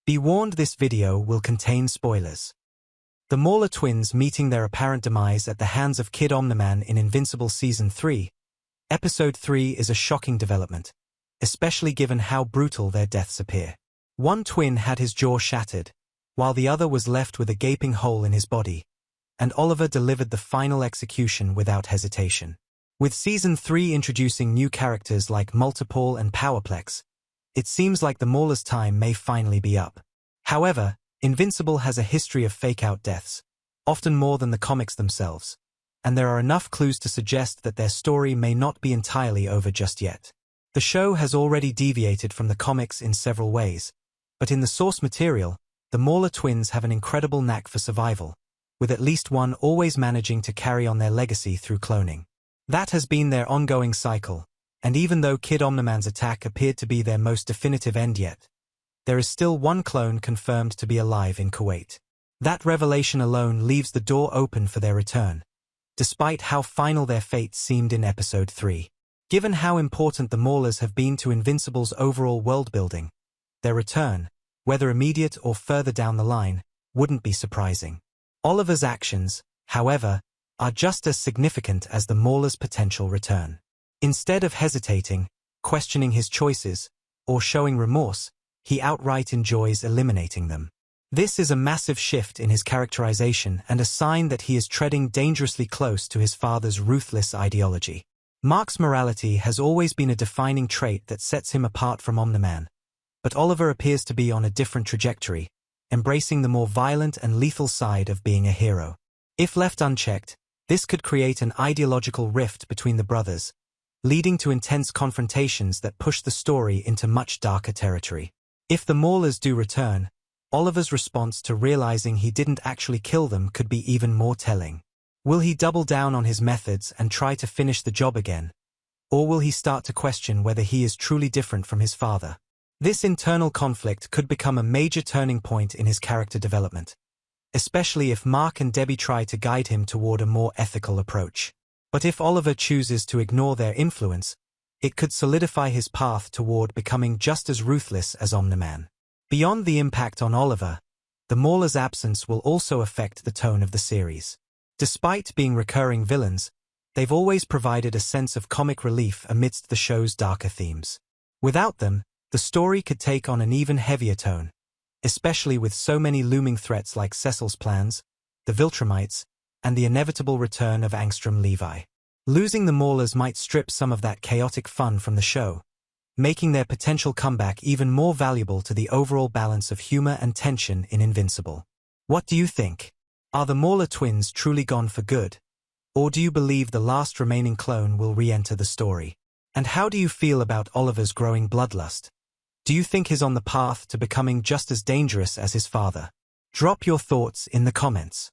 Be warned, this video will contain spoilers. The Mauler Twins meeting their apparent demise at the hands of Kid Omni-Man in Invincible Season 3. Episode 3 is a shocking development, especially given how brutal their deaths appear. One twin had his jaw shattered, while the other was left with a gaping hole in his body, and Oliver delivered the final execution without hesitation. With Season 3 introducing new characters like Multi-Paul and Powerplex, it seems like the Maulers' time may finally be up. However, Invincible has a history of fake-out deaths, often more than the comics themselves, and there are enough clues to suggest that their story may not be entirely over just yet. The show has already deviated from the comics in several ways, but in the source material, the Mauler Twins have an incredible knack for survival, with at least one always managing to carry on their legacy through cloning. That has been their ongoing cycle, and even though Kid Omni-Man's attack appeared to be their most definitive end yet, there is still one clone confirmed to be alive in Kuwait. That revelation alone leaves the door open for their return, despite how final their fate seemed in Episode 3. Given how important the Maulers have been to Invincible's overall world-building, their return, whether immediate or further down the line, wouldn't be surprising. Oliver's actions, however, are just as significant as the Maulers' potential return. Instead of hesitating, questioning his choices, or showing remorse, he outright enjoys eliminating them. This is a massive shift in his characterization and a sign that he is treading dangerously close to his father's ruthless ideology. Mark's morality has always been a defining trait that sets him apart from Omni-Man, but Oliver appears to be on a different trajectory, embracing the more violent and lethal side of being a hero. If left unchecked, this could create an ideological rift between the brothers, leading to intense confrontations that push the story into much darker territory. If the Maulers do return, Oliver's response to realizing he didn't actually kill them could be even more telling. Will he double down on his methods and try to finish the job again? Or will he start to question whether he is truly different from his father? This internal conflict could become a major turning point in his character development, especially if Mark and Debbie try to guide him toward a more ethical approach. But if Oliver chooses to ignore their influence, it could solidify his path toward becoming just as ruthless as Omni-Man. Beyond the impact on Oliver, the Maulers' absence will also affect the tone of the series. Despite being recurring villains, they've always provided a sense of comic relief amidst the show's darker themes. Without them, the story could take on an even heavier tone, especially with so many looming threats like Cecil's plans, the Viltrumites, and the inevitable return of Angstrom Levi. Losing the Maulers might strip some of that chaotic fun from the show, making their potential comeback even more valuable to the overall balance of humor and tension in Invincible. What do you think? Are the Mauler Twins truly gone for good? Or do you believe the last remaining clone will re-enter the story? And how do you feel about Oliver's growing bloodlust? Do you think he's on the path to becoming just as dangerous as his father? Drop your thoughts in the comments.